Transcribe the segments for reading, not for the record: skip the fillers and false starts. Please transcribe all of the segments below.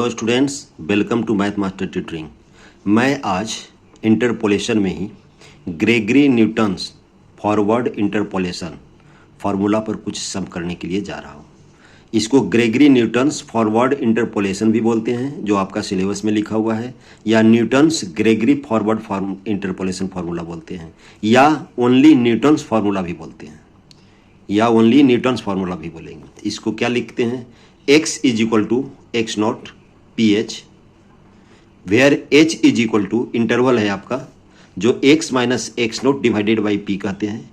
Hello students, welcome to math master tutoring. मैं आज interpolation में ही Gregory Newton's forward interpolation formula पर कुछ सम करने के लिए जा रहा हूँ। इसको ग्रेगरी न्यूटन्स फॉरवर्ड इंटरपोलेशन भी बोलते हैं, जो आपका सिलेबस में लिखा हुआ है, या Newton's Gregory forward interpolation formula बोलते हैं, या ओनली न्यूटन्स फार्मूला भी बोलते हैं, या ओनली न्यूटन्स फार्मूला भी बोलेंगे। इसको क्या लिखते हैं? x is equal to x naught p h, where h is equal to interval है आपका, जो x minus x naught divided by p कहते हैं।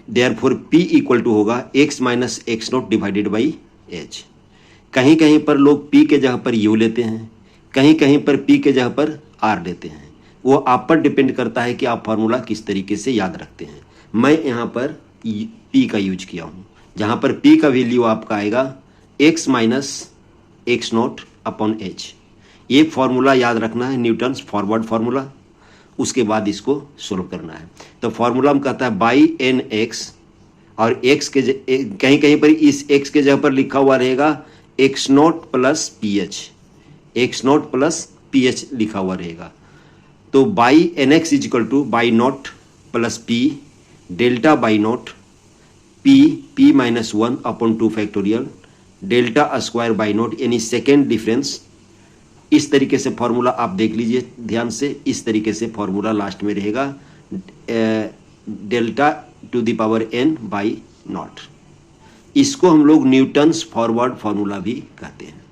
देयरफॉर p इक्वल टू होगा x minus x naught divided by h। कहीं कहीं पर लोग p के जगह पर u लेते हैं, कहीं कहीं पर p के जगह पर r लेते हैं। वो आप पर डिपेंड करता है कि आप फार्मूला किस तरीके से याद रखते हैं। मैं यहाँ पर p का यूज किया हूँ, जहाँ पर p का वैल्यू आपका आएगा x minus x naught upon H. ये फॉर्मूला याद रखना है, न्यूटन्स फॉरवर्ड फार्मूला। उसके बाद इसको सोल्व करना है। तो फार्मूला हम कहता है बाई एन एक्स, और x के कहीं कहीं पर इस x के जगह पर लिखा हुआ रहेगा x naught plus p h, x naught plus p h लिखा हुआ रहेगा। तो y n x is equal to y naught plus p delta y naught p minus one upon two factorial delta square y naught, यानी second difference. इस तरीके से formula आप देख लीजिए ध्यान से। इस तरीके से फॉर्मूला लास्ट में रहेगा delta to the power n y naught. इसको हम लोग न्यूटन्स फॉरवर्ड फार्मूला भी कहते हैं।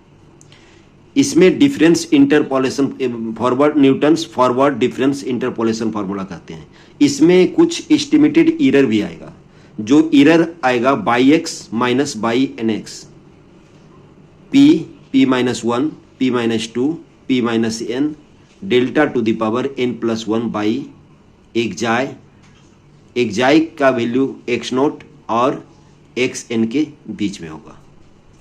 इसमें difference interpolation forward Newton's forward difference interpolation formula कहते हैं। इसमें कुछ एस्टिमेटेड एरर भी आएगा। जो एरर आएगा y x minus y n x, p minus one, p minus two, p minus n delta to the power n plus one y xi का value x naught और एक्स एन के बीच में होगा।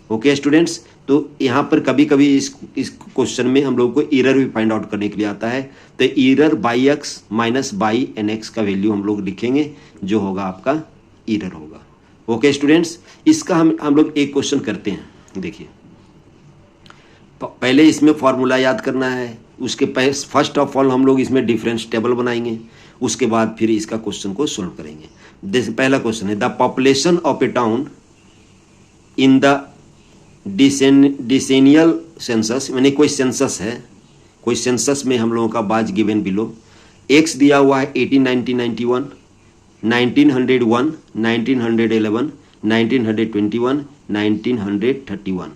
ओके स्टूडेंट्स, तो यहाँ पर कभी कभी इस क्वेश्चन में हम लोग को एरर भी फाइंड आउट करने के लिए आता है। तो error y x minus y n x का वैल्यू हम लोग लिखेंगे, जो होगा आपका एरर होगा। ओके स्टूडेंट्स, इसका हम लोग एक क्वेश्चन करते हैं। देखिए, पहले इसमें फॉर्मूला याद करना है। उसके फर्स्ट ऑफ ऑल हम लोग इसमें डिफरेंस टेबल बनाएंगे, उसके बाद फिर इसका क्वेश्चन को सोल्व करेंगे। जैसे पहला क्वेश्चन है, the population of a town in the decennial census, यानी कोई सेंसस है, कोई सेंसस में हम लोगों का बाज गिवन बिलो। एक्स दिया हुआ है 1891, 1901, 1911, 1921, 1931,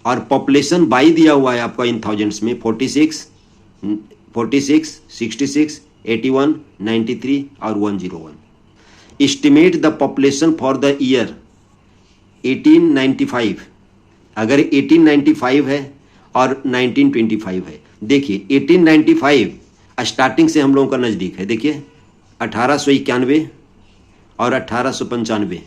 और पॉपुलेशन बाई दिया हुआ है आपका इन थाउजेंड्स में 46, 66, 81, 93 और 101। Estimate the population for the year 1895। अगर 1895 है और 1925 है, देखिए 1895 स्टार्टिंग से हम लोगों का नज़दीक है। देखिए 1891 और 1895,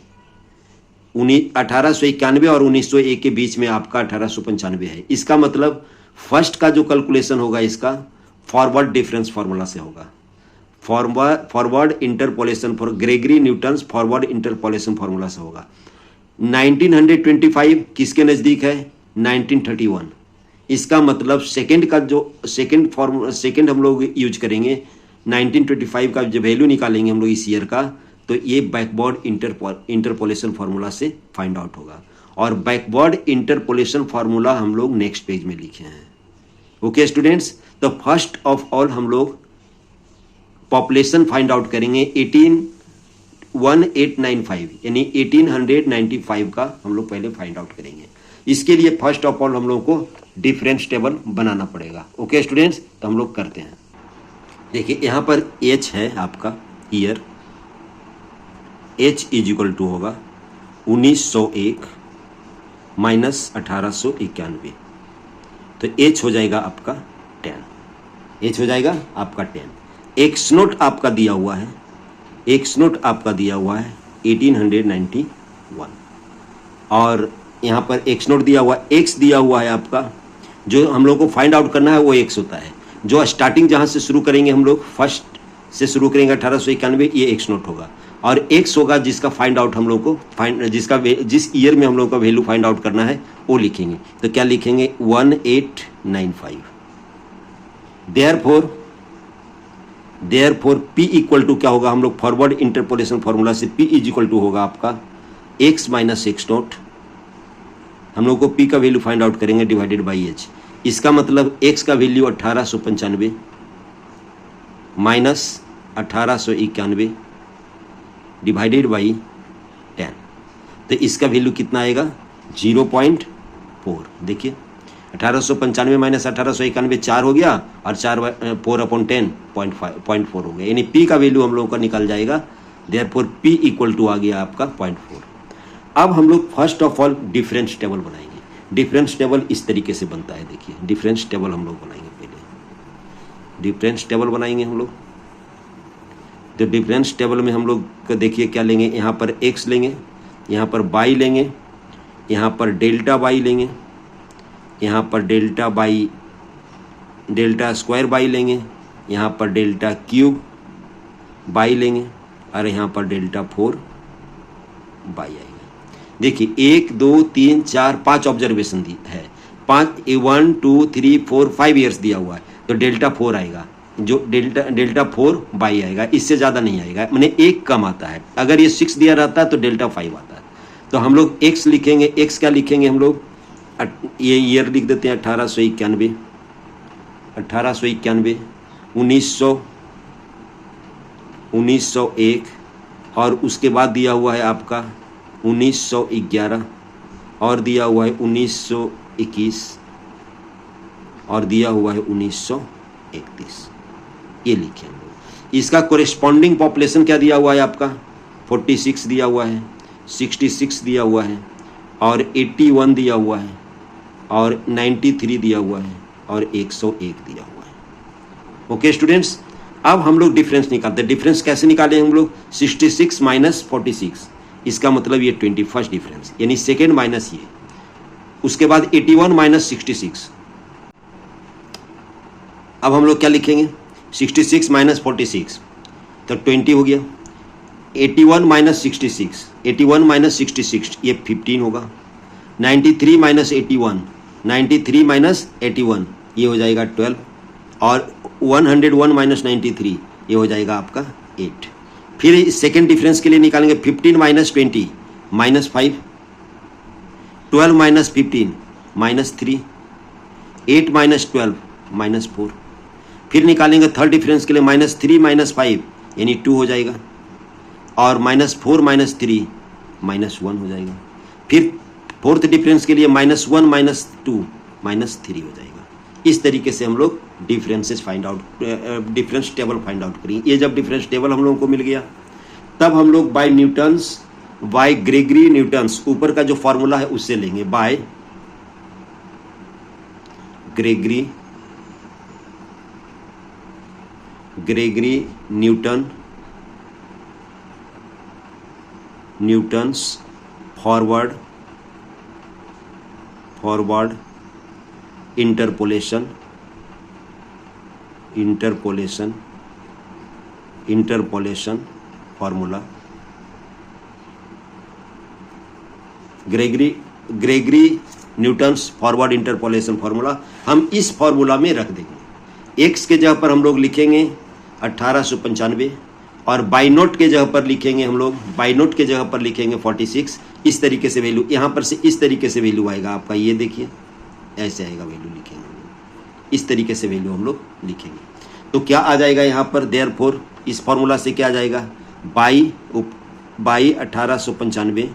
1891 और 1901 के बीच में आपका 1895 है। इसका मतलब फर्स्ट का जो कैलकुलेशन होगा इसका फॉरवर्ड डिफरेंस फार्मूला से होगा। Forward interpolation for Gregory Newton's forward interpolation formula से होगा। 1925 किसके नज़दीक है? 1931। इसका मतलब सेकेंड का जो सेकेंड हम लोग यूज करेंगे, 1925 का जो वैल्यू निकालेंगे हम लोग इस ईयर का, तो ये बैकवर्ड इंटरपोलेशन फार्मूला से फाइंड आउट होगा। और बैकवर्ड इंटरपोलेशन फार्मूला हम लोग नेक्स्ट पेज में लिखे हैं। ओके स्टूडेंट्स, तो फर्स्ट ऑफ ऑल हम लोग पॉपुलेशन फाइंड आउट करेंगे 1895, यानी 1895 का हम लोग पहले फाइंड आउट करेंगे। इसके लिए फर्स्ट ऑफ ऑल हम लोग को डिफरेंस टेबल बनाना पड़ेगा। ओके स्टूडेंट्स, तो हम लोग करते हैं। देखिए यहाँ पर एच है आपका year, h is equal to होगा 1901 माइनस 1891, तो h हो जाएगा आपका 10। h हो जाएगा आपका 10। एक्स नोट आपका दिया हुआ है, एक्स नोट आपका दिया हुआ है 1891, और यहाँ पर एक्स नोट दिया हुआ, एक्स दिया हुआ है आपका। जो हम लोग को फाइंड आउट करना है वो एक्स होता है। जो स्टार्टिंग जहाँ से शुरू करेंगे हम लोग, फर्स्ट से शुरू करेंगे 1891, ये एक्स नोट होगा। और एक्स होगा जिसका फाइंड आउट हम लोग को जिस ईयर में हम लोग का वैल्यू फाइंड आउट करना है वो लिखेंगे। तो क्या लिखेंगे 1895। देयरफॉर P इक्वल टू क्या होगा, हम लोग फॉरवर्ड इंटरपोलेशन फॉर्मूला से P इज इक्वल टू होगा आपका x माइनस एक्स नोट। हम लोग को P का वैल्यू फाइंड आउट करेंगे डिवाइडेड बाई h। इसका मतलब x का वैल्यू 1895 माइनस 1891 डिवाइडेड बाई 10। तो इसका वैल्यू कितना आएगा 0.4। देखिए 1895 माइनस 1891 4 हो गया और 4/10 0.4 हो गया, यानी P का वैल्यू हम लोगों का निकल जाएगा। देयरफॉर P इक्वल टू आ गया आपका 0.4। अब हम लोग first of all difference table बनाएंगे। डिफरेंस टेबल इस तरीके से बनता है। देखिए डिफरेंस टेबल हम लोग बनाएंगे। पहले डिफरेंस टेबल बनाएंगे हम लोग। तो डिफरेंस टेबल में हम लोग को देखिए क्या लेंगे, यहाँ पर x लेंगे, यहाँ पर y लेंगे, यहाँ पर डेल्टा y लेंगे, यहाँ पर डेल्टा स्क्वायर y लेंगे, यहाँ पर डेल्टा क्यूब y लेंगे और यहाँ पर डेल्टा 4 y आएगा। देखिए 1 2 3 4 5 ऑब्जर्वेशन है, 1 2 3 4 5 ईयर्स दिया हुआ है, तो डेल्टा 4 आएगा, जो डेल्टा 4 y आएगा, इससे ज़्यादा नहीं आएगा, मैंने एक कम आता है। अगर ये 6 दिया रहता है तो डेल्टा 5 आता है। तो हम लोग x लिखेंगे, x क्या लिखेंगे हम लोग, ये ईयर लिख देते हैं 1891, 1901 और उसके बाद दिया हुआ है आपका 1911 और दिया हुआ है 1921 और दिया हुआ है 1931। ये लिखे हम लोग। इसका कोरेस्पॉन्डिंग पॉपुलेशन क्या दिया हुआ है आपका 46 दिया हुआ है, 66 दिया हुआ है और 81 दिया हुआ है और 93 दिया हुआ है और 101 दिया हुआ है। ओके स्टूडेंट्स, अब हम लोग डिफरेंस निकालते हैं। डिफरेंस कैसे निकाले हम लोग, 66 माइनस 46, इसका मतलब ये 21st डिफरेंस, यानी सेकेंड माइनस ये, उसके बाद 81 माइनस 66। अब हम लोग क्या लिखेंगे, 66 माइनस 46 तो 20 हो गया, 81 माइनस 66, 81 माइनस 66 ये 15 होगा, 93 माइनस 81, 93 माइनस 81 ये हो जाएगा 12 और 101 माइनस 93 ये हो जाएगा आपका 8। फिर सेकेंड डिफरेंस के लिए निकालेंगे 15 minus 20 minus 5, 12 minus 15 minus 3, 8 minus 12 minus 4। फिर निकालेंगे थर्ड डिफरेंस के लिए -3 माइनस 5 यानी 2 हो जाएगा और -4 माइनस 3 -1 हो जाएगा। फिर फोर्थ डिफरेंस के लिए -1 माइनस 2 -3 हो जाएगा। इस तरीके से हम लोग differences find out, difference table find out करेंगे। ये जब डिफरेंस टेबल हम लोगों को मिल गया तब हम लोग बाय ग्रेगरी न्यूटन्स, ऊपर का जो फॉर्मूला है उससे लेंगे, by Gregory Newton's forward interpolation formula, Gregory Newton's forward interpolation formula हम इस फॉर्मूला में रख देंगे। एक्स के जगह पर हम लोग लिखेंगे 1895 और बाई नोट के जगह पर लिखेंगे 46। इस तरीके से वैल्यू यहाँ पर से इस तरीके से वैल्यू आएगा आपका, ये देखिए ऐसे आएगा वैल्यू, लिखेंगे इस तरीके से वैल्यू हम लोग लिखेंगे। तो क्या आ जाएगा यहाँ पर, देयरफॉर इस फॉर्मूला से क्या आ जाएगा, बाई 1895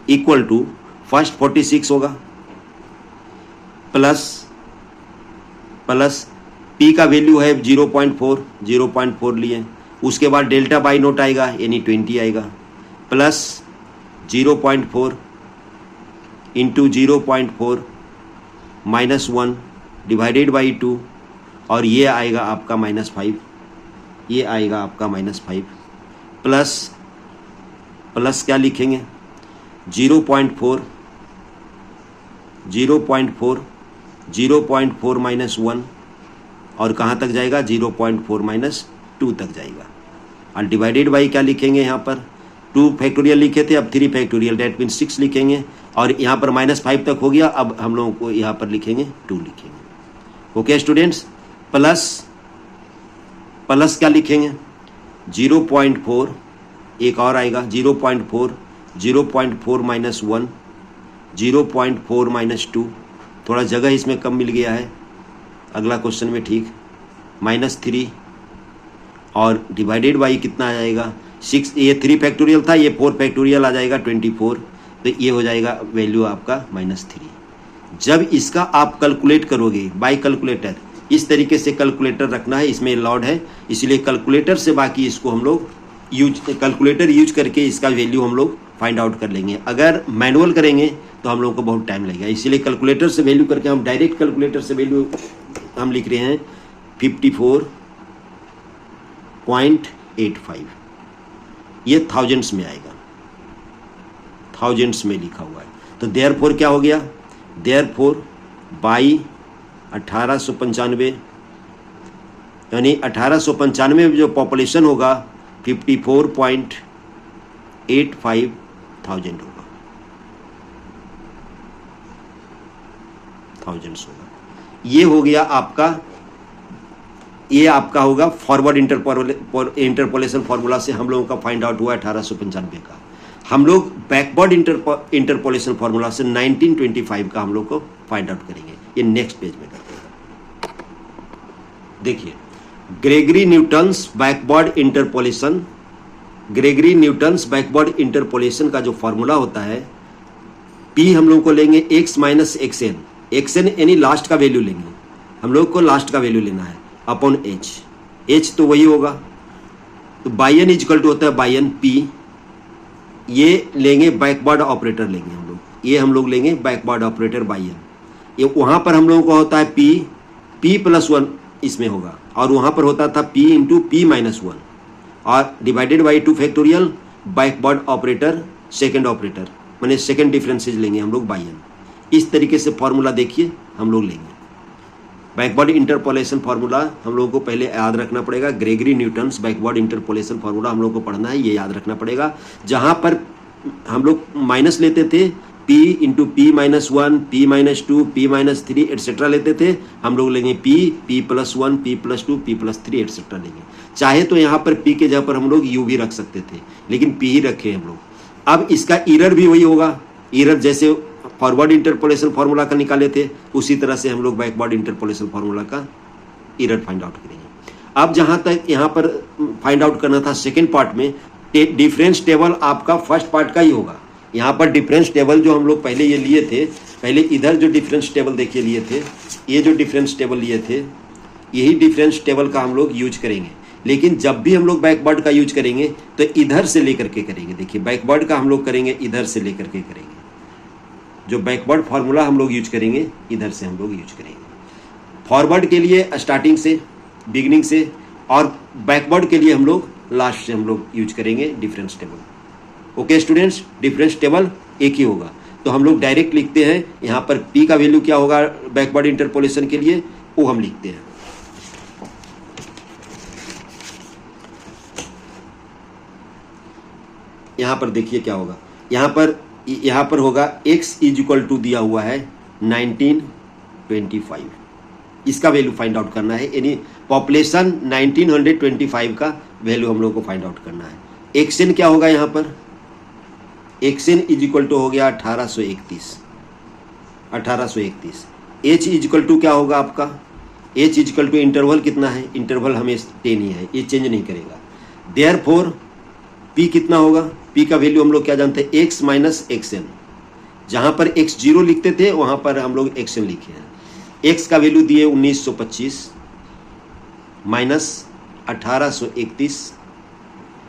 इक्वल टू फर्स्ट 46 होगा प्लस पी का वैल्यू है 0.4 लिए, उसके बाद डेल्टा बाई नोट आएगा यानी 20 आएगा, प्लस 0.4 इंटू 0.4 -1 डिवाइडेड बाई 2 और ये आएगा आपका -5, ये आएगा आपका -5 प्लस क्या लिखेंगे 0.4 -1 और कहाँ तक जाएगा 0.4 -2 तक जाएगा और डिवाइडेड बाई क्या लिखेंगे यहाँ पर 2 फैक्टोरियल लिखे थे, अब 3 फैक्टोरियल, डेट मीन 6 लिखेंगे। और यहाँ पर -5 तक हो गया, अब हम लोगों को यहाँ पर लिखेंगे 2 लिखेंगे। ओके स्टूडेंट्स, प्लस क्या लिखेंगे 0.4, एक और आएगा 0.4, 0.4 -1, 0.4 -2, थोड़ा जगह इसमें कम मिल गया है अगला क्वेश्चन में, ठीक, -3 और डिवाइडेड बाई कितना आ जाएगा 6, ये 3 फैक्टोरियल था, ये 4 फैक्टोरियल आ जाएगा 24, तो ये हो जाएगा वैल्यू आपका -3। जब इसका आप कैलकुलेट करोगे बाय कैलकुलेटर, इस तरीके से कैलकुलेटर रखना है, इसमें अलाउड है, इसलिए कैलकुलेटर से बाकी इसको हम लोग कैलकुलेटर यूज करके इसका वैल्यू हम लोग फाइंड आउट कर लेंगे। अगर मैनुअल करेंगे तो हम लोगों को बहुत टाइम लगेगा, इसलिए कैलकुलेटर से वैल्यू करके हम डायरेक्ट कैलकुलेटर से वैल्यू हम लिख रहे हैं 54.85, ये थाउजेंड्स में आएगा, थाउजेंड्स में लिखा हुआ है। तो देयरफॉर क्या हो गया, देयरफॉर बाई 1895, यानी 1895 में जो पॉपुलेशन होगा 54.85 थाउजेंड होगा, थाउजेंड्स होगा। ये हो गया आपका, ये आपका होगा फॉरवर्ड इंटरपोलेशन फॉर्मूला से हम लोगों का फाइंड आउट हुआ 1895 का। हम लोग बैकवर्ड इंटरपोलेशन फॉर्मूला से 1925 का हम लोग को फाइंड आउट करेंगे, ये नेक्स्ट पेज में करते हैं। देखिए Gregory Newton's backward interpolation, Gregory Newton's backward interpolation का जो फॉर्मूला होता है, P हम लोग को लेंगे x माइनस xn, xn यानी लास्ट का वैल्यू लेंगे, हम लोग को लास्ट का वैल्यू लेना है, अपॉन h तो वही होगा, तो बाई एन इजकल टू होता है बाई एन P, ये लेंगे बैकवर्ड ऑपरेटर लेंगे हम लोग, ये हम लोग लेंगे बैकवर्ड ऑपरेटर बाई एन, ये वहाँ पर हम लोगों को होता है P +1 इसमें होगा, और वहाँ पर होता था P इंटू P-1 और divided by 2 factorial backward operator second operator, माने सेकेंड डिफरेंसेज लेंगे हम लोग बाई एन। इस तरीके से फॉर्मूला देखिए हम लोग लेंगे बैकवर्ड इंटरपोलेशन फार्मूला, हम लोगों को पहले याद रखना पड़ेगा। Gregory Newton's backward interpolation formula हम लोग को पढ़ना है, ये याद रखना पड़ेगा। जहाँ पर हम लोग माइनस लेते थे P into P-1, P-2, P-3 etcetera लेते थे, हम लोग लेंगे P +1, P+2, P+3 एटसेट्रा लेंगे। चाहे तो यहाँ पर P के जगह पर हम लोग U भी रख सकते थे, लेकिन P ही रखे हम लोग। अब इसका एरर भी वही होगा, एरर जैसे फॉरवर्ड इंटरपोलेशन फार्मूला का निकाले थे उसी तरह से हम लोग बैकवर्ड इंटरपोलेशन फार्मूला का एरर फाइंड आउट करेंगे। अब जहाँ तक यहाँ पर फाइंड आउट करना था सेकेंड पार्ट में, डिफरेंस टेबल आपका फर्स्ट पार्ट का ही होगा। यहाँ पर डिफरेंस टेबल जो हम लोग पहले ये लिए थे, पहले इधर जो डिफरेंस टेबल देखिए लिए थे, ये जो डिफरेंस टेबल लिए थे, यही डिफरेंस टेबल का हम लोग यूज करेंगे। लेकिन जब भी हम लोग बैकवर्ड का यूज करेंगे तो इधर से लेकर के करेंगे। देखिए बैकवर्ड का हम लोग करेंगे इधर से लेकर के करेंगे, जो बैकवर्ड फार्मूला हम लोग यूज करेंगे इधर से हम लोग यूज करेंगे। फॉरवर्ड के लिए स्टार्टिंग से, बिगिनिंग से, और बैकवर्ड के लिए हम लोग लास्ट से हम लोग यूज करेंगे difference table. Okay students, difference table एक ही होगा, तो हम लोग डायरेक्ट लिखते हैं यहाँ पर P का वैल्यू क्या होगा बैकवर्ड इंटरपोलेशन के लिए, वो हम लिखते हैं। यहाँ पर देखिए क्या होगा, यहाँ पर होगा x = दिया हुआ है 1925, इसका वैल्यू फाइंड आउट करना है, यानी पॉपुलेशन 1925 का वैल्यू हम लोग को फाइंड आउट करना है। xn क्या होगा यहाँ पर, xn = हो गया 1831, h = क्या होगा आपका, h = इंटरवल कितना है, इंटरवल हमें 10 ही है, ये चेंज नहीं करेगा। देयरफॉर P कितना होगा, P का वैल्यू हम लोग क्या जानते हैं, x माइनस xn, जहाँ पर x 0 लिखते थे वहाँ पर हम लोग xn लिखे हैं। x का वैल्यू दिए 1925 माइनस 1831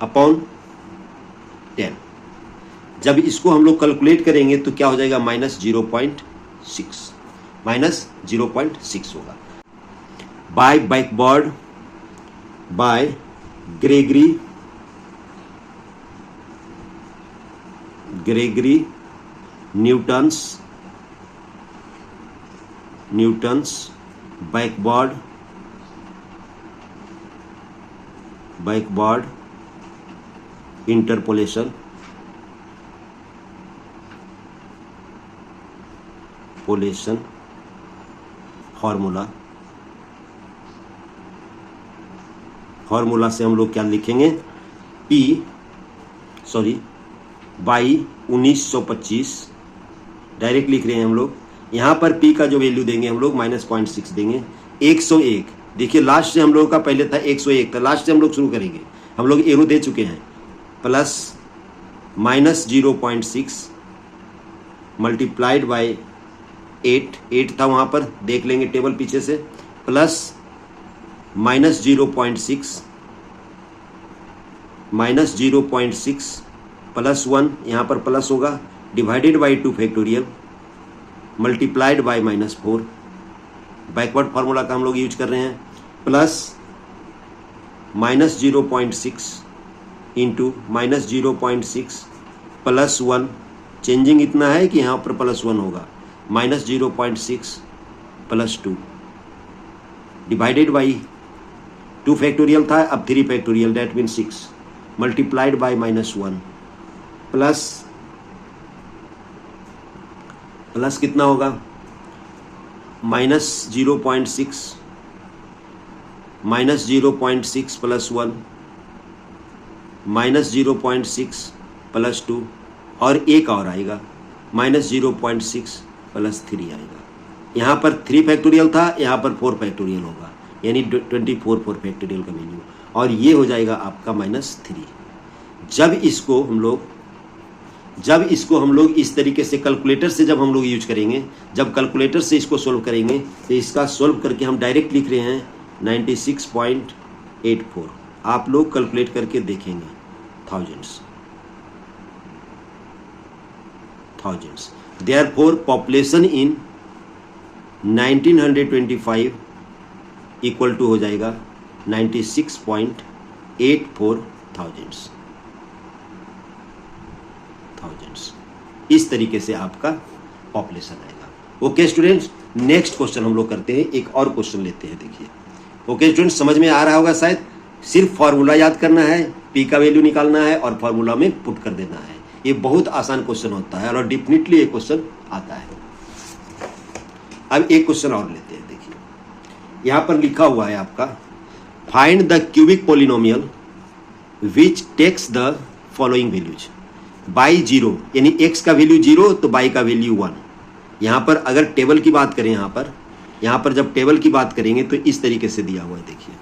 अपॉन 10। जब इसको हम लोग कैलकुलेट करेंगे तो क्या हो जाएगा, -0.6 होगा। By backward by Gregory Newton's backward interpolation interpolation formula से हम लोग क्या लिखेंगे, बाई 1925 डायरेक्ट लिख रहे हैं हम लोग। यहाँ पर P का जो वैल्यू देंगे हम लोग -0.6 देंगे। 101 देखिए, लास्ट से हम लोगों का पहले था 101 था, लास्ट से हम लोग शुरू करेंगे। हम लोग एरो दे चुके हैं, प्लस -0.6 मल्टीप्लाइड बाय 8 था वहाँ पर, देख लेंगे टेबल पीछे से, प्लस -0.6 प्लस 1 यहाँ पर प्लस होगा, divided by 2 factorial multiplied by -4, backward formula का हम लोग यूज कर रहे हैं, प्लस -0.6 इंटू -0.6 प्लस 1, चेंजिंग इतना है कि यहाँ पर प्लस 1 होगा, -0.6 प्लस 2 डिवाइडेड बाई 2 फैक्टोरियल था, अब 3 factorial, that mean 6 multiplied by -1 plus कितना होगा, -0.6 प्लस 1 -0.6 प्लस 2 और एक और आएगा -0.6 प्लस 3 आएगा। यहाँ पर 3 फैक्टोरियल था, यहाँ पर 4 फैक्टोरियल होगा, यानी 24 4 फैक्टोरियल का वैल्यू, और ये हो जाएगा आपका -3। जब इसको हम लोग इस तरीके से कैलकुलेटर से जब हम लोग यूज करेंगे, जब कैलकुलेटर से इसको सोल्व करेंगे तो इसका सोल्व करके हम डायरेक्ट लिख रहे हैं 96.84। आप लोग कैलकुलेट करके देखेंगे, thousands. Therefore population in 1925 equal to हो जाएगा 96.84 थाउजेंड्स। इस तरीके से आपका पॉपुलेशन आएगा। ओके स्टूडेंट्स, नेक्स्ट क्वेश्चन हम लोग करते हैं, एक और क्वेश्चन लेते हैं। देखिए, ओके स्टूडेंट्स, समझ में आ रहा होगा शायद। सिर्फ फार्मूला याद करना है, पी का वैल्यू निकालना है और फार्मूला में पुट कर देना है। ये बहुत आसान क्वेश्चन होता है और डेफिनेटली ये क्वेश्चन आता है। अब एक क्वेश्चन और लेते हैं। देखिए, यहाँ पर लिखा हुआ है आपका, find the cubic polynomial which takes the following values y 0, यानी x का वैल्यू 0 तो y का वैल्यू 1। यहाँ पर अगर टेबल की बात करें, यहाँ पर जब टेबल की बात करेंगे तो इस तरीके से दिया हुआ है। देखिए,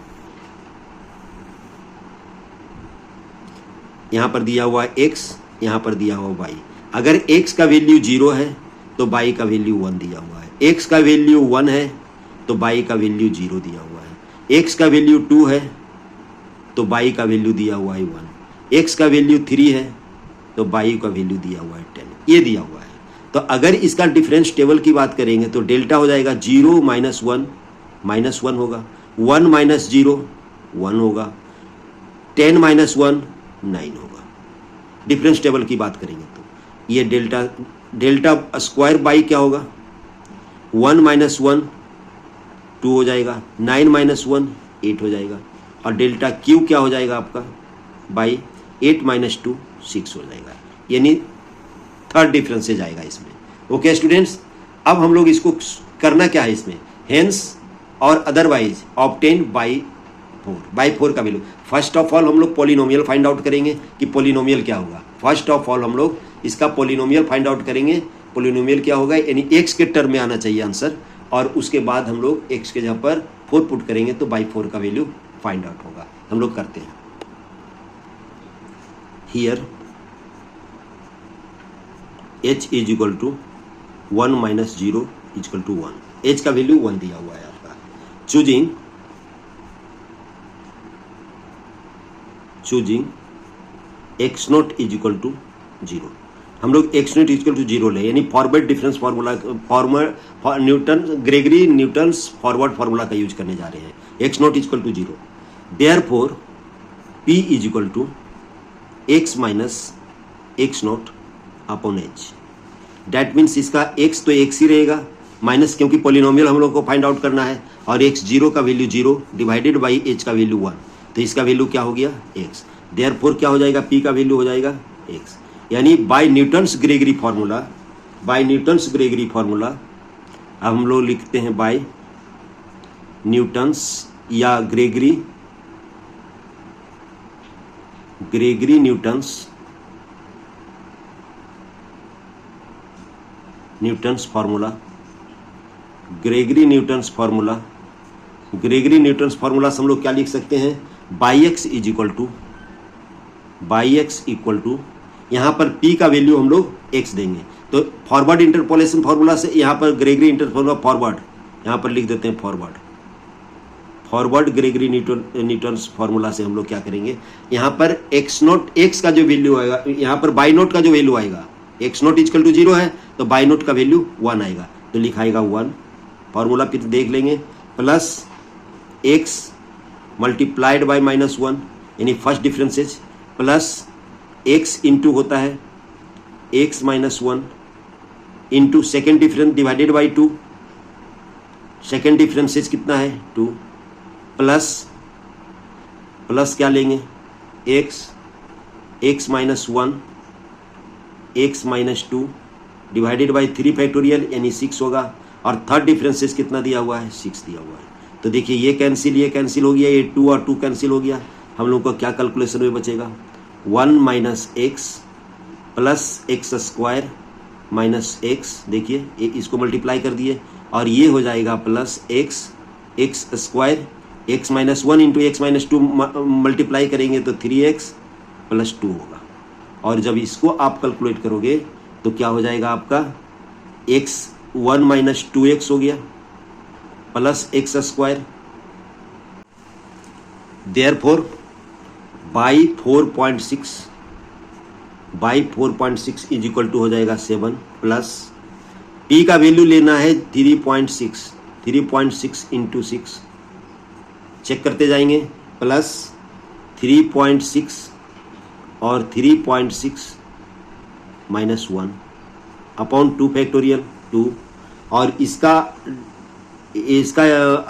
यहाँ पर दिया हुआ है x, यहाँ पर दिया हुआ y। अगर x का वैल्यू 0 है तो y का वैल्यू 1 दिया हुआ है, x का वैल्यू 1 है तो y का वैल्यू 0 दिया हुआ है, x का वैल्यू 2 है तो y का वैल्यू दिया हुआ है 1, x का वैल्यू 3 है तो y का वैल्यू दिया हुआ है 10, ये दिया हुआ है। तो अगर इसका डिफरेंस टेबल की बात करेंगे तो डेल्टा हो जाएगा 0 - 1 -1 होगा, 1 - 0 1 होगा, 10 - 1 9 होगा। डिफरेंस टेबल की बात करेंगे तो ये डेल्टा स्क्वायर बाई क्या होगा, 1 - 1 2 हो जाएगा, 9 - 1 8 हो जाएगा, और डेल्टा क्यू क्या हो जाएगा आपका, बाई 8 - 2 6 हो जाएगा, यानी थर्ड डिफरेंस से जाएगा इसमें। ओके स्टूडेंट्स, अब हम लोग इसको करना क्या है इसमें, हेंस और अदरवाइज ऑब्टेन बाई 4 का वैल्यू। फर्स्ट ऑफ ऑल हम लोग पॉलिनोमियल फाइंड आउट करेंगे कि पॉलिनोमियल क्या होगा। फर्स्ट ऑफ ऑल हम लोग इसका पॉलिनोमियल फाइंड आउट करेंगे। पॉलिनोमियल क्या होगा, यानी एक्स के टर्म में आना चाहिए आंसर, और उसके बाद हम लोग एक्स के जगह पर 4 पुट करेंगे तो बाई 4 का वैल्यू फाइंड आउट होगा। हम लोग करते हैं। Here h is equal to 1 - 0 is equal to 1, h का वैल्यू 1 दिया हुआ है आपका। Choosing x naught is equal to 0, हम लोग x naught is equal to 0 ले, यानी forward difference formula, Gregory Newton's forward formula का यूज करने जा रहे हैं। x naught is equal to 0, therefore p is equal to x minus x naught upon h। That means इसका x तो x ही रहेगा, माइनस क्योंकि पॉलिनोमियल हम लोग को फाइंड आउट करना है, और x 0 का वैल्यू 0 डिवाइडेड बाई h का वैल्यू 1, तो इसका वैल्यू क्या हो गया x। देयरफॉर क्या हो जाएगा, p का वैल्यू हो जाएगा x, यानी बाय न्यूटन्स ग्रेगरी फार्मूला अब हम लोग लिखते हैं बाय न्यूटन्स या Gregory Newton's formula. Gregory Newton's formula से हम लोग क्या लिख सकते हैं, बाई एक्स इक्वल टू यहाँ पर p का वैल्यू हम लोग x देंगे, तो फॉरवर्ड इंटरपोलेशन फार्मूला से यहाँ पर ग्रेगरी इंटरपोलेशन फॉरवर्ड यहाँ पर लिख देते हैं फॉरवर्ड ग्रेगरी न्यूटन्स फार्मूला से हम लोग क्या करेंगे, यहाँ पर x का जो वैल्यू आएगा, यहाँ पर बाई नोट का जो वैल्यू आएगा, x0 इक्वल टू 0 है तो बाई नोट का वैल्यू 1 आएगा, तो लिखाएगा 1। फार्मूला फिर देख लेंगे, प्लस x मल्टीप्लाइड बाई -1 यानी first differences, plus x into होता है x -1 into second difference divided by 2, second differences कितना है 2, प्लस क्या लेंगे x -1 x -2 divided by 3 factorial यानी 6 होगा, और थर्ड डिफरेंसेज कितना दिया हुआ है 6 दिया हुआ है। तो देखिए ये कैंसिल हो गया, ये 2 और 2 कैंसिल हो गया, हम लोग को क्या कैलकुलेशन में बचेगा 1 minus x plus x square minus x, देखिए इसको मल्टीप्लाई कर दिए और ये हो जाएगा plus x square, x -1 into x -2 multiply करेंगे तो 3x + 2 होगा, और जब इसको आप कैलकुलेट करोगे तो क्या हो जाएगा आपका x1 - 2x हो गया plus x square, therefore y 4.6 is equal to हो जाएगा 7, प्लस p का वैल्यू लेना है 3.6 इंटू 6, चेक करते जाएंगे, प्लस 3.6 और 3.6 -1 अपॉन 2 फैक्टोरियल 2, और इसका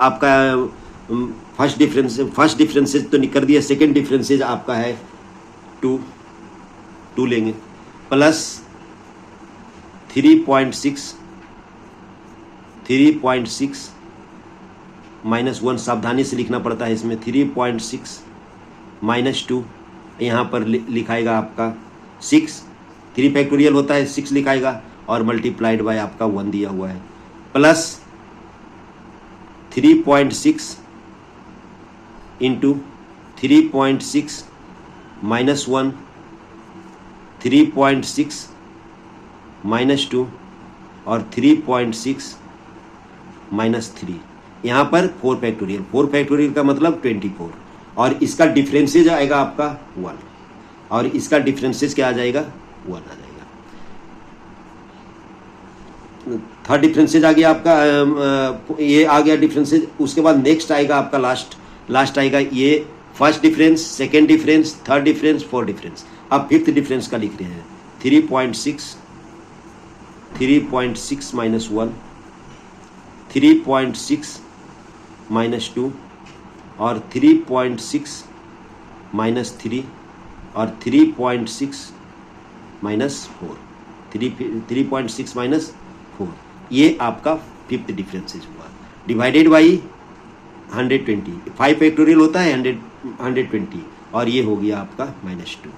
आपका फर्स्ट डिफरेंसेज तो कर दिया, सेकेंड डिफरेंसेज आपका है 2 लेंगे, प्लस 3.6 -1, सावधानी से लिखना पड़ता है इसमें, 3.6 -2 यहाँ पर लिखाएगा आपका 6, 3 फैक्टोरियल होता है 6 लिखाएगा, और मल्टीप्लाइड बाय आपका 1 दिया हुआ है, प्लस 3.6 इंटू 3.6 -1 3.6 -2 और 3.6 -3, यहाँ पर 4 फैक्टोरियल का मतलब 24, और इसका डिफरेंसेज आएगा आपका 1, और इसका डिफरेंसेज क्या आ जाएगा 1 आ जाएगा। थर्ड डिफरेंसेज आ गया आपका, ये आ गया डिफरेंसेज, उसके बाद नेक्स्ट आएगा आपका लास्ट आएगा ये first difference, second difference, third difference, fourth difference. अब फिफ्थ डिफरेंस का लिख रहे हैं 3.6 -1 3.6 -2 और 3.6 -3 और 3.6 -4 3.6 -4, ये आपका फिफ्थ डिफरेंसेज हुआ, डिवाइडेड बाई 120, 5 फैक्टोरियल होता है 120, और ये हो गया आपका -2।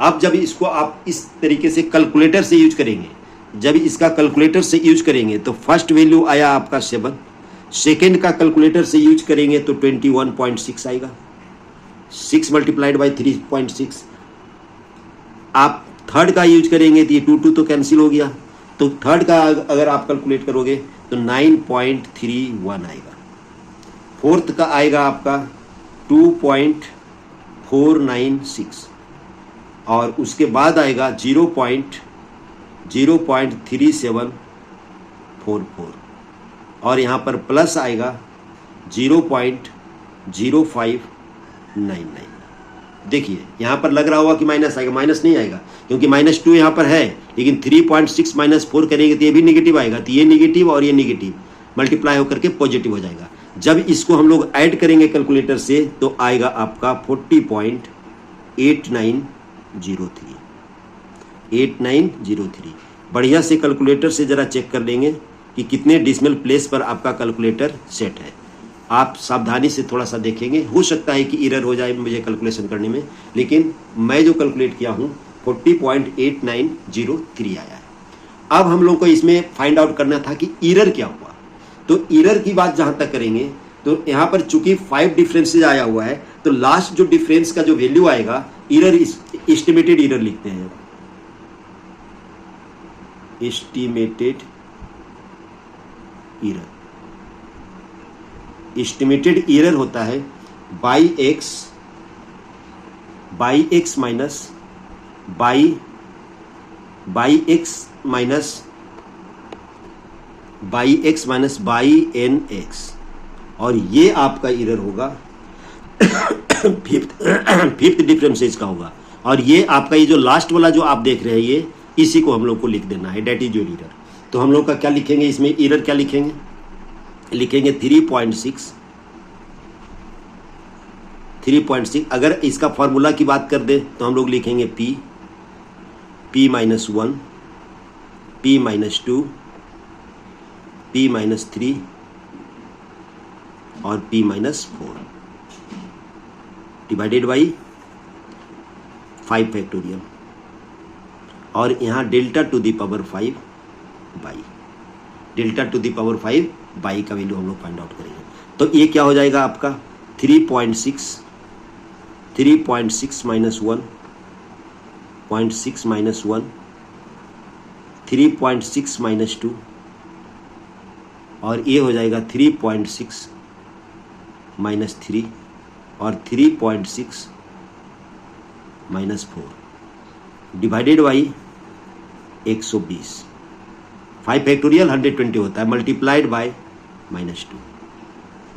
अब जब इसको आप इस तरीके से कैलकुलेटर से यूज करेंगे, जब इसका कैलकुलेटर से यूज करेंगे तो फर्स्ट वैल्यू आया आपका 7, सेकेंड का कैलकुलेटर से यूज करेंगे तो 21.6 आएगा, 6 मल्टीप्लाइड बाई 3.6। आप थर्ड का यूज करेंगे तो ये 2 तो कैंसिल हो गया, तो थर्ड का अगर आप कैलकुलेट करोगे तो 9.31 आएगा, फोर्थ का आएगा आपका 2.496, और उसके बाद आएगा 0.3744, और यहाँ पर प्लस आएगा 0.0599। देखिए यहाँ पर लग रहा होगा कि माइनस आएगा, माइनस नहीं आएगा क्योंकि -2 यहाँ पर है, लेकिन 3.6 -4 करेंगे तो ये भी नेगेटिव आएगा, तो ये नेगेटिव और ये नेगेटिव मल्टीप्लाई होकर के पॉजिटिव हो जाएगा। जब इसको हम लोग ऐड करेंगे कैलकुलेटर से तो आएगा आपका 40.8903। बढ़िया से कैलकुलेटर से ज़रा चेक कर लेंगे कि कितने डिसिमल प्लेस पर आपका कैलकुलेटर सेट है। आप सावधानी से थोड़ा सा देखेंगे, हो सकता है कि एरर हो जाए मुझे कैलकुलेशन करने में, लेकिन मैं जो कैलकुलेट किया हूँ 40.8903 आया है। अब हम लोग को इसमें फाइंड आउट करना था कि एरर क्या हुआ। तो एरर की बात जहां तक करेंगे तो यहां पर चूंकि 5 डिफरेंसेज आया हुआ है, तो लास्ट जो डिफरेंस का जो वैल्यू आएगा, एरर एस्टिमेटेड एरर लिखते हैं, एस्टिमेटेड एरर। एस्टिमेटेड एरर होता है y x minus y x minus y n x, और ये आपका एरर होगा फिफ्थ डिफरेंसेज का होगा। और ये आपका ये जो लास्ट वाला जो आप देख रहे हैं, ये इसी को हम लोग को लिख देना है, डेट इज योर एरर। तो हम लोग का क्या लिखेंगे इसमें, एरर क्या लिखेंगे, लिखेंगे 3.6। अगर इसका फॉर्मूला की बात कर दे तो हम लोग लिखेंगे P -1, P -2, P -3 और P -4 डिवाइडेड बाई 5 फैक्टोरियल, और यहाँ delta to the power 5 y delta to the power 5 y का वैल्यू हम लोग फाइंड आउट करेंगे। तो ये क्या हो जाएगा आपका 3.6 -1, 0.6 -1, 3.6 -2, और ये हो जाएगा 3.6 -3 और 3.6 -4 डिवाइडेड बाई 120। 5 फैक्टोरियल 120 होता है, multiplied by -2,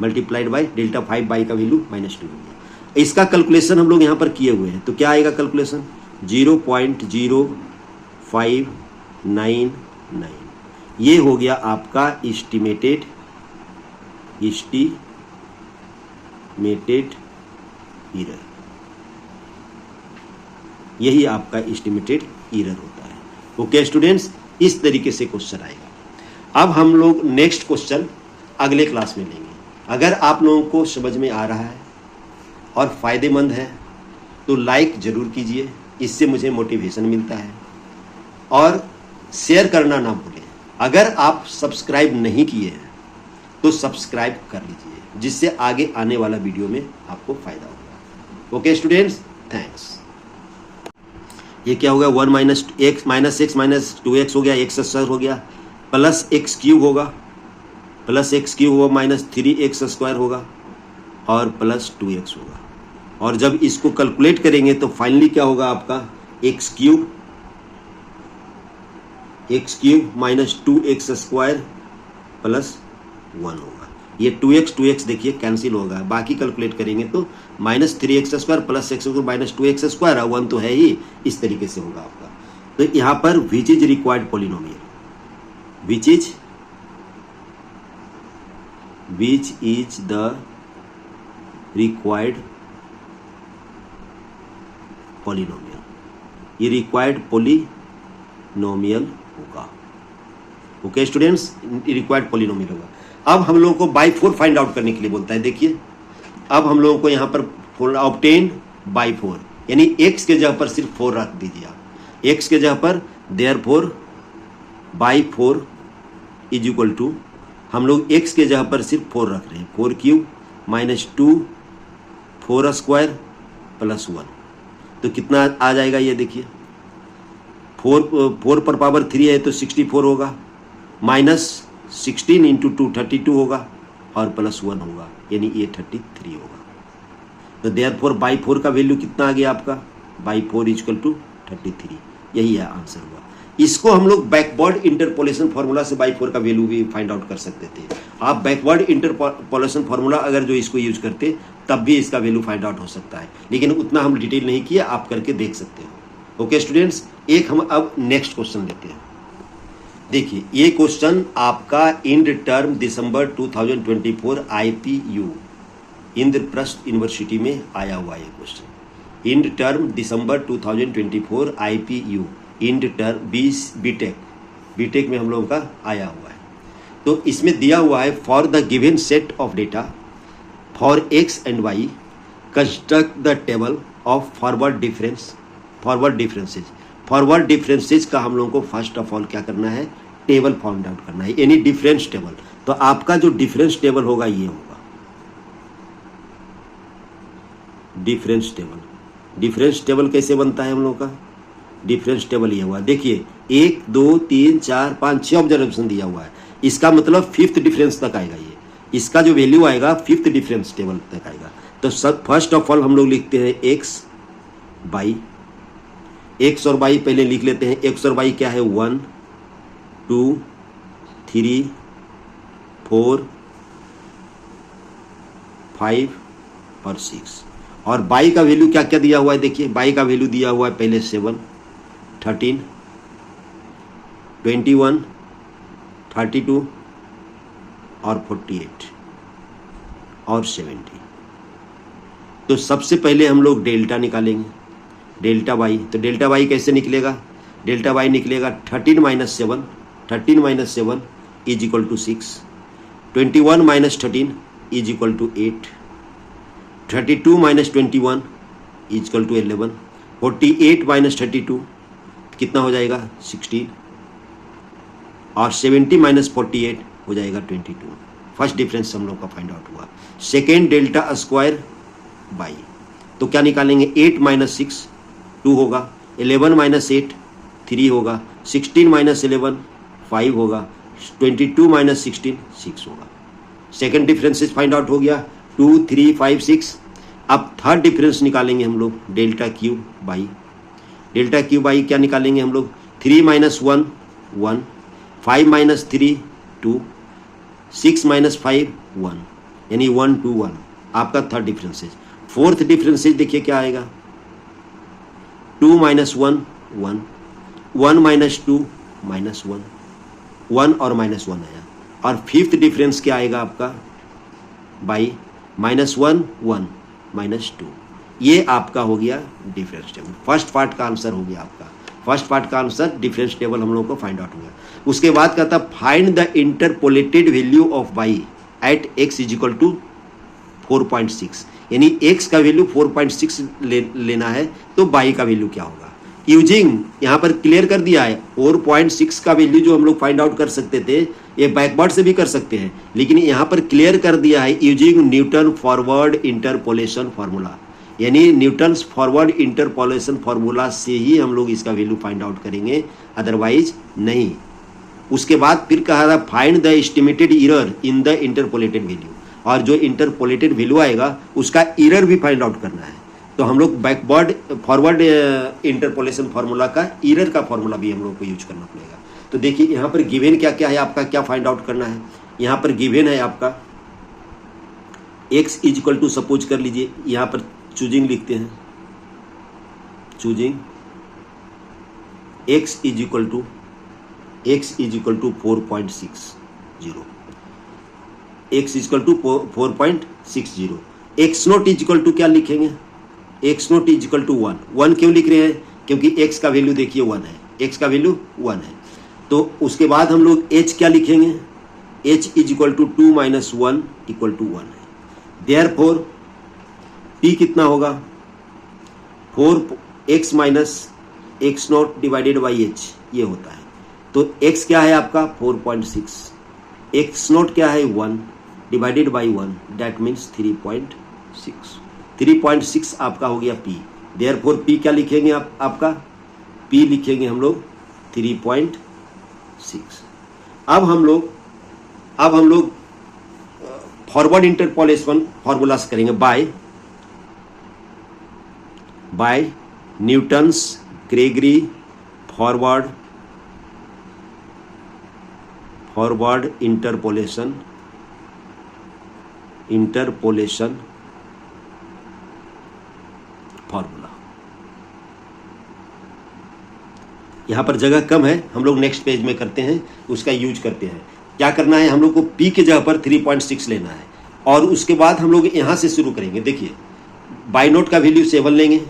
multiplied by delta 5 y का वैल्यू -2 हो गया। इसका कैलकुलेशन हम लोग यहाँ पर किए हुए हैं, तो क्या आएगा कैलकुलेशन 0.0599। ये हो गया आपका एस्टिमेटेड एरर। यही आपका एस्टिमेटेड एरर होता है। ओके स्टूडेंट्स, इस तरीके से क्वेश्चन आएगा। अब हम लोग नेक्स्ट क्वेश्चन अगले क्लास में लेंगे। अगर आप लोगों को समझ में आ रहा है और फायदेमंद है तो लाइक जरूर कीजिए, इससे मुझे मोटिवेशन मिलता है, और शेयर करना ना भूलें। अगर आप सब्सक्राइब नहीं किए हैं तो सब्सक्राइब कर लीजिए, जिससे आगे आने वाला वीडियो में आपको फायदा होगा। Okay students, thanks. ये क्या होगा 1 - x - 2x हो गया, x स्क्वायर हो गया, प्लस x क्यूब होगा, प्लस x क्यूब होगा माइनस 3x स्क्वायर होगा, और प्लस 2x होगा। और जब इसको कैलकुलेट करेंगे तो फाइनली क्या होगा आपका x cube minus 2x square plus 1 होगा। ये 2x देखिए कैंसिल होगा, बाकी कैलकुलेट करेंगे तो minus 3x square plus x minus 2x square, 1 तो है ही, इस तरीके से होगा आपका। तो यहाँ पर which is required polynomial, which is the required polynomial, ये रिक्वायर्ड पॉलिनोमियल होगा। ओके स्टूडेंट्स, रिक्वायर्ड पॉलिनोमियल होगा। अब हम लोगों को बाई 4 फाइंड आउट करने के लिए बोलता है। देखिए अब हम लोगों को यहाँ पर ऑब्टेन बाई 4, यानी x के जगह पर सिर्फ 4 रख दीजिए आप, x के जगह पर therefore y 4 is equal to, हम लोग x के जगह पर सिर्फ 4 रख रहे हैं, 4 क्यूब माइनस 2 4 स्क्वायर प्लस 1, तो कितना आ जाएगा ये देखिए, 4 पर पावर 3 है तो 64 होगा, माइनस 16 इंटू 2 32 होगा, और प्लस 1 होगा, यानी ये 33 होगा। तो देयरफॉर बाई 4 का वैल्यू कितना आ गया आपका, बाई 4 इक्वल टू 33, यही है आंसर हुआ। इसको हम लोग बैकवर्ड इंटरपोलेशन फार्मूला से बाई 4 का वैल्यू भी फाइंड आउट कर सकते थे। आप बैकवर्ड इंटरपोलेशन फार्मूला अगर जो इसको यूज करते तब भी इसका वैल्यू फाइंड आउट हो सकता है, लेकिन उतना हम डिटेल नहीं किया, आप करके देख सकते हो। ओके स्टूडेंट्स, एक हम अब नेक्स्ट क्वेश्चन लेते हैं। देखिए ये क्वेश्चन आपका इंद्रप्रस्थ दिसंबर 2024 IPU इंद्रप्रस्थ यूनिवर्सिटी में आया हुआ है। ये क्वेश्चन इंद्रप्रस्थ दिसंबर 2024 IPU इंद्रप्रस्थ बीटेक में हम लोगों का आया हुआ है। तो इसमें दिया हुआ है for the given set of data for x and y construct the table of forward differences का हम लोगों को फर्स्ट ऑफ ऑल क्या करना है, टेबल फाइंड आउट करना है, यानी डिफरेंस टेबल। तो आपका जो डिफरेंस टेबल होगा ये होगा डिफरेंस टेबल कैसे बनता है हम लोग का डिफरेंस टेबल ये हुआ, देखिए 1 2 3 4 5 6 ऑब्जर्वेशन दिया हुआ है, इसका मतलब फिफ्थ डिफरेंस तक आएगा, ये इसका जो वैल्यू आएगा फिफ्थ डिफरेंस टेबल तक आएगा। तो सब फर्स्ट ऑफ ऑल हम लोग लिखते हैं एक्स और बाई पहले लिख लेते हैं। एक्स और बाई क्या है 1 2 3 4 5 और 6। और बाई का वैल्यू क्या क्या दिया हुआ है, देखिए बाई का वैल्यू दिया हुआ है पहले 7 13 21 32 और 48 और 70। तो सबसे पहले हम लोग डेल्टा निकालेंगे, डेल्टा वाई। तो डेल्टा वाई कैसे निकलेगा, डेल्टा वाई निकलेगा 13 minus 7 is equal to 6, 21 minus 13 is equal to 8, 32 minus 21 is equal to 11, 48 minus 32 कितना हो जाएगा 16, और 70 माइनस 48 हो जाएगा 22। फर्स्ट डिफरेंस हम लोग का फाइंड आउट हुआ। सेकेंड डेल्टा स्क्वायर बाई, तो क्या निकालेंगे 8 माइनस 6 2 होगा, 11 माइनस 8 3 होगा, 16 माइनस 11 5 होगा, 22 माइनस 16 6 होगा। सेकेंड डिफरेंसेस फाइंड आउट हो गया 2 3 5 6। अब थर्ड डिफरेंस निकालेंगे हम लोग delta Q by, delta Q by क्या निकालेंगे हम लोग 3 माइनस 1 1, 5 माइनस 3 2, 6 माइनस 5 1, यानी 1 2 1 आपका थर्ड डिफरेंसेज। फोर्थ डिफरेंसेज देखिए क्या आएगा 2 माइनस 1 1, 1 माइनस 2 माइनस 1, 1 और माइनस 1 आया। और फिफ्थ डिफरेंस क्या आएगा आपका बाई माइनस 1 1 माइनस 2। ये आपका हो गया डिफरेंस टेबल। फर्स्ट पार्ट का आंसर हो गया आपका, फर्स्ट पार्ट का आंसर डिफरेंस टेबल हम लोगों को फाइंड आउट हो गया। उसके बाद कहता find the interpolated value of y at x is equal to 4.6, यानी x का वैल्यू 4.6 लेना है, तो बाई का वैल्यू क्या होगा। यूजिंग यहाँ पर क्लियर कर दिया है 4.6 का वैल्यू जो हम लोग फाइंड आउट कर सकते थे, ये बैकवर्ड से भी कर सकते हैं, लेकिन यहाँ पर क्लियर कर दिया है using Newton forward interpolation formula, यानी न्यूटन फॉरवर्ड इंटरपोलेशन फार्मूला से ही हम लोग इसका वैल्यू फाइंड आउट करेंगे, अदरवाइज नहीं। उसके बाद फिर कहा था find the estimated error in the interpolated value, और जो इंटरपोलेटेड वैल्यू आएगा उसका एरर भी फाइंड आउट करना है। तो हम लोग बैकवर्ड फॉरवर्ड इंटरपोलेशन फार्मूला का एरर का फार्मूला भी हम लोग को यूज करना पड़ेगा। तो देखिए यहाँ पर गिवन क्या क्या है आपका, क्या फाइंड आउट करना है। यहाँ पर गिवन है आपका x is equal to, suppose कर लीजिए यहाँ पर चूजिंग लिखते हैं, choosing x is equal to 4.60, x is equal to 4.60। X naught is equal to क्या लिखेंगे, x naught is equal to 1 क्यों लिख रहे हैं, क्योंकि x का वैल्यू देखिए 1 है, x का वैल्यू 1 है। तो उसके बाद हम लोग h क्या लिखेंगे, h is equal to 2 minus 1 equal to 1 है। देयरफॉर p कितना होगा 4x minus x naught divided by h, ये होता है। तो x क्या है आपका 4.6, एक्स नोट क्या है 1 डिवाइडेड बाई 1, दैट मीन्स 3.6 आपका हो गया p। देयरफॉर p क्या लिखेंगे आपका p लिखेंगे हम लोग 3.6। अब हम लोग फॉरवर्ड इंटरपोलेशन फॉर्मूलास करेंगे by Newton's Gregory forward interpolation formula. यहाँ पर जगह कम है, हम लोग नेक्स्ट पेज में करते हैं, उसका यूज करते हैं। क्या करना है, हम लोग को p के जगह पर 3.6 लेना है, और उसके बाद हम लोग यहाँ से शुरू करेंगे। देखिए बाई नोट का वैल्यू 7 लेंगे,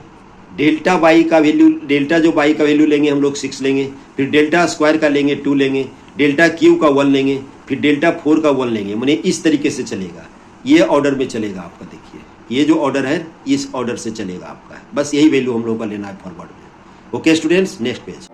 डेल्टा बाई का वैल्यू, डेल्टा जो बाई का वैल्यू लेंगे हम लोग 6 लेंगे, फिर डेल्टा स्क्वायर का लेंगे 2 लेंगे, डेल्टा क्यू का 1 लेंगे, फिर डेल्टा 4 का 1 लेंगे, माने इस तरीके से चलेगा, ये ऑर्डर में चलेगा आपका। देखिए ये जो ऑर्डर है इस ऑर्डर से चलेगा आपका, बस यही वैल्यू हम लोग का लेना है फॉरवर्ड में। Okay students, next page.